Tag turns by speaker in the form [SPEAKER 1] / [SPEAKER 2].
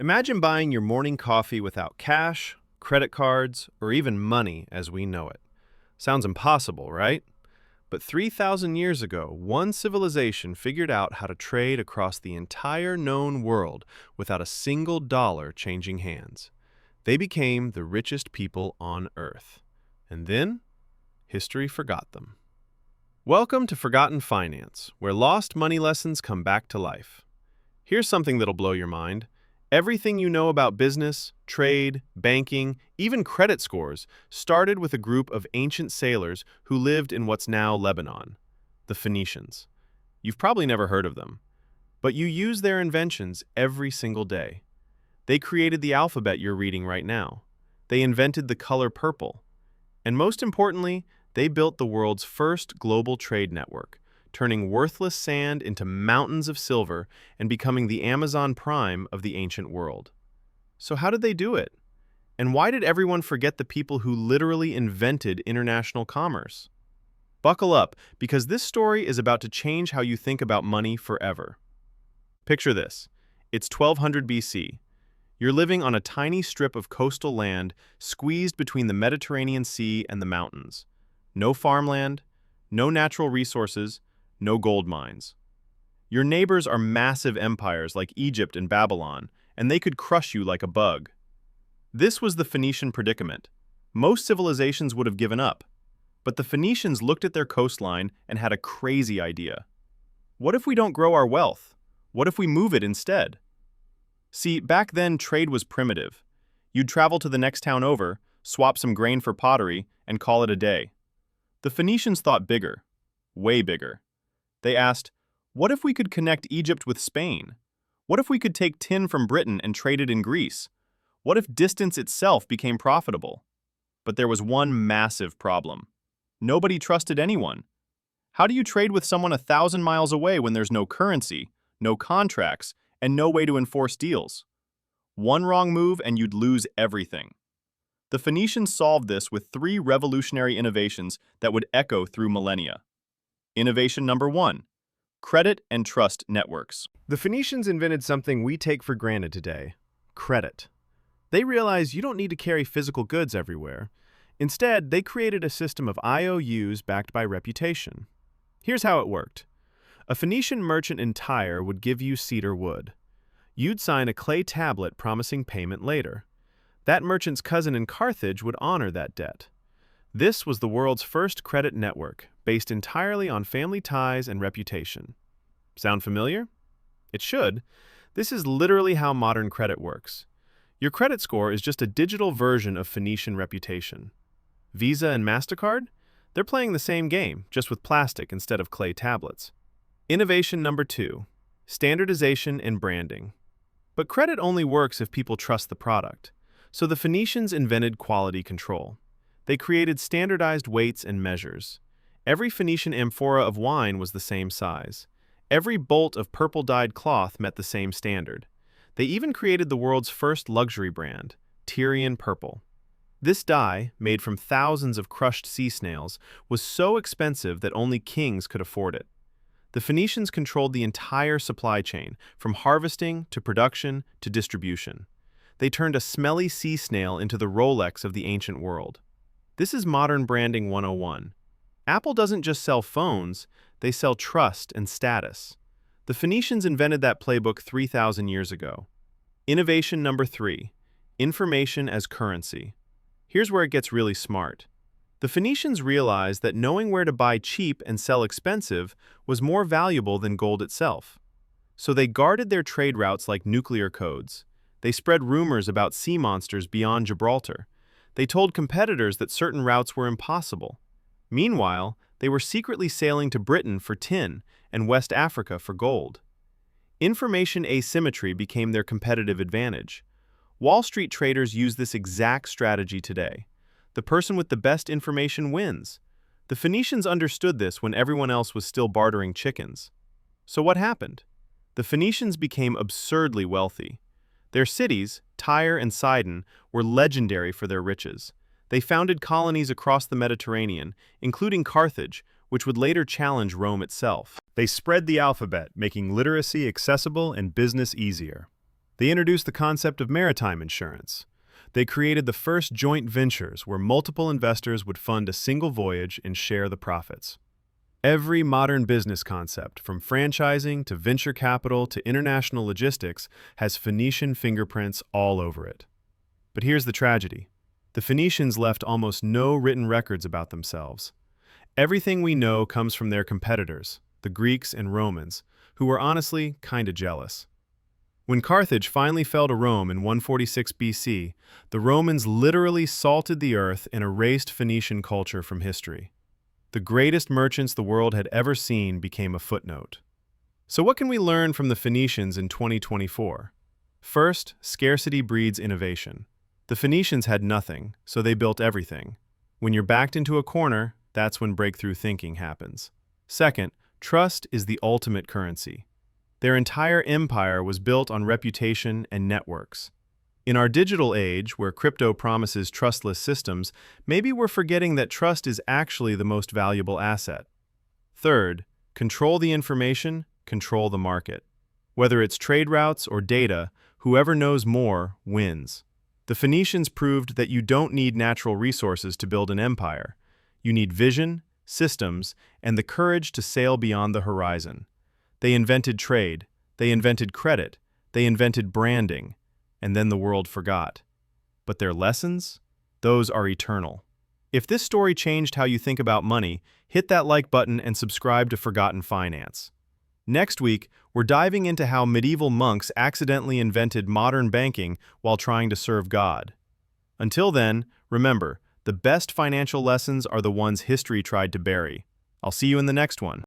[SPEAKER 1] Imagine buying your morning coffee without cash, credit cards, or even money as we know it. Sounds impossible, right? But 3,000 years ago, one civilization figured out how to trade across the entire known world without a single dollar changing hands. They became the richest people on Earth. And then, history forgot them. Welcome to Forgotten Finance, where lost money lessons come back to life. Here's something that'll blow your mind. Everything you know about business, trade, banking, even credit scores started with a group of ancient sailors who lived in what's now Lebanon, the Phoenicians. You've probably never heard of them, but you use their inventions every single day. They created the alphabet you're reading right now. They invented the color purple. And most importantly, they built the world's first global trade network, turning worthless sand into mountains of silver and becoming the Amazon Prime of the ancient world. So how did they do it? And why did everyone forget the people who literally invented international commerce? Buckle up, because this story is about to change how you think about money forever. Picture this. It's 1200 BC. You're living on a tiny strip of coastal land squeezed between the Mediterranean Sea and the mountains. No farmland, no natural resources, no gold mines. Your neighbors are massive empires like Egypt and Babylon, and they could crush you like a bug. This was the Phoenician predicament. Most civilizations would have given up, but the Phoenicians looked at their coastline and had a crazy idea. What if we don't grow our wealth? What if we move it instead? See, back then trade was primitive. You'd travel to the next town over, swap some grain for pottery, and call it a day. The Phoenicians thought bigger, way bigger. They asked, what if we could connect Egypt with Spain? What if we could take tin from Britain and trade it in Greece? What if distance itself became profitable? But there was one massive problem. Nobody trusted anyone. How do you trade with someone 1,000 miles away when there's no currency, no contracts, and no way to enforce deals? One wrong move and you'd lose everything. The Phoenicians solved this with 3 revolutionary innovations that would echo through millennia. Innovation number 1, credit and trust networks. The Phoenicians invented something we take for granted today, credit. They realized you don't need to carry physical goods everywhere. Instead, they created a system of IOUs backed by reputation. Here's how it worked. A Phoenician merchant in Tyre would give you cedar wood. You'd sign a clay tablet promising payment later. That merchant's cousin in Carthage would honor that debt. This was the world's first credit network, based entirely on family ties and reputation. Sound familiar? It should. This is literally how modern credit works. Your credit score is just a digital version of Phoenician reputation. Visa and MasterCard? They're playing the same game, just with plastic instead of clay tablets. Innovation number 2, standardization and branding. But credit only works if people trust the product. So the Phoenicians invented quality control. They created standardized weights and measures. Every Phoenician amphora of wine was the same size. Every bolt of purple-dyed cloth met the same standard. They even created the world's first luxury brand, Tyrian purple. This dye, made from thousands of crushed sea snails, was so expensive that only kings could afford it. The Phoenicians controlled the entire supply chain, from harvesting to production to distribution. They turned a smelly sea snail into the Rolex of the ancient world. This is modern branding 101. Apple doesn't just sell phones, they sell trust and status. The Phoenicians invented that playbook 3,000 years ago. Innovation number 3, information as currency. Here's where it gets really smart. The Phoenicians realized that knowing where to buy cheap and sell expensive was more valuable than gold itself. So they guarded their trade routes like nuclear codes. They spread rumors about sea monsters beyond Gibraltar. They told competitors that certain routes were impossible. Meanwhile, they were secretly sailing to Britain for tin and West Africa for gold. Information asymmetry became their competitive advantage. Wall Street traders use this exact strategy today. The person with the best information wins. The Phoenicians understood this when everyone else was still bartering chickens. So what happened? The Phoenicians became absurdly wealthy. Their cities, Tyre and Sidon, were legendary for their riches. They founded colonies across the Mediterranean, including Carthage, which would later challenge Rome itself. They spread the alphabet, making literacy accessible and business easier. They introduced the concept of maritime insurance. They created the first joint ventures where multiple investors would fund a single voyage and share the profits. Every modern business concept, from franchising to venture capital to international logistics, has Phoenician fingerprints all over it. But here's the tragedy. The Phoenicians left almost no written records about themselves. Everything we know comes from their competitors, the Greeks and Romans, who were honestly kinda jealous. When Carthage finally fell to Rome in 146 BC, the Romans literally salted the earth and erased Phoenician culture from history. The greatest merchants the world had ever seen became a footnote. So what can we learn from the Phoenicians in 2024? First, scarcity breeds innovation. The Phoenicians had nothing, so they built everything. When you're backed into a corner, that's when breakthrough thinking happens. Second, trust is the ultimate currency. Their entire empire was built on reputation and networks. In our digital age, where crypto promises trustless systems, maybe we're forgetting that trust is actually the most valuable asset. Third, control the information, control the market. Whether it's trade routes or data, whoever knows more wins. The Phoenicians proved that you don't need natural resources to build an empire. You need vision, systems, and the courage to sail beyond the horizon. They invented trade, they invented credit, they invented branding, and then the world forgot. But their lessons? Those are eternal. If this story changed how you think about money, hit that like button and subscribe to Forgotten Finance. Next week, we're diving into how medieval monks accidentally invented modern banking while trying to serve God. Until then, remember, the best financial lessons are the ones history tried to bury. I'll see you in the next one.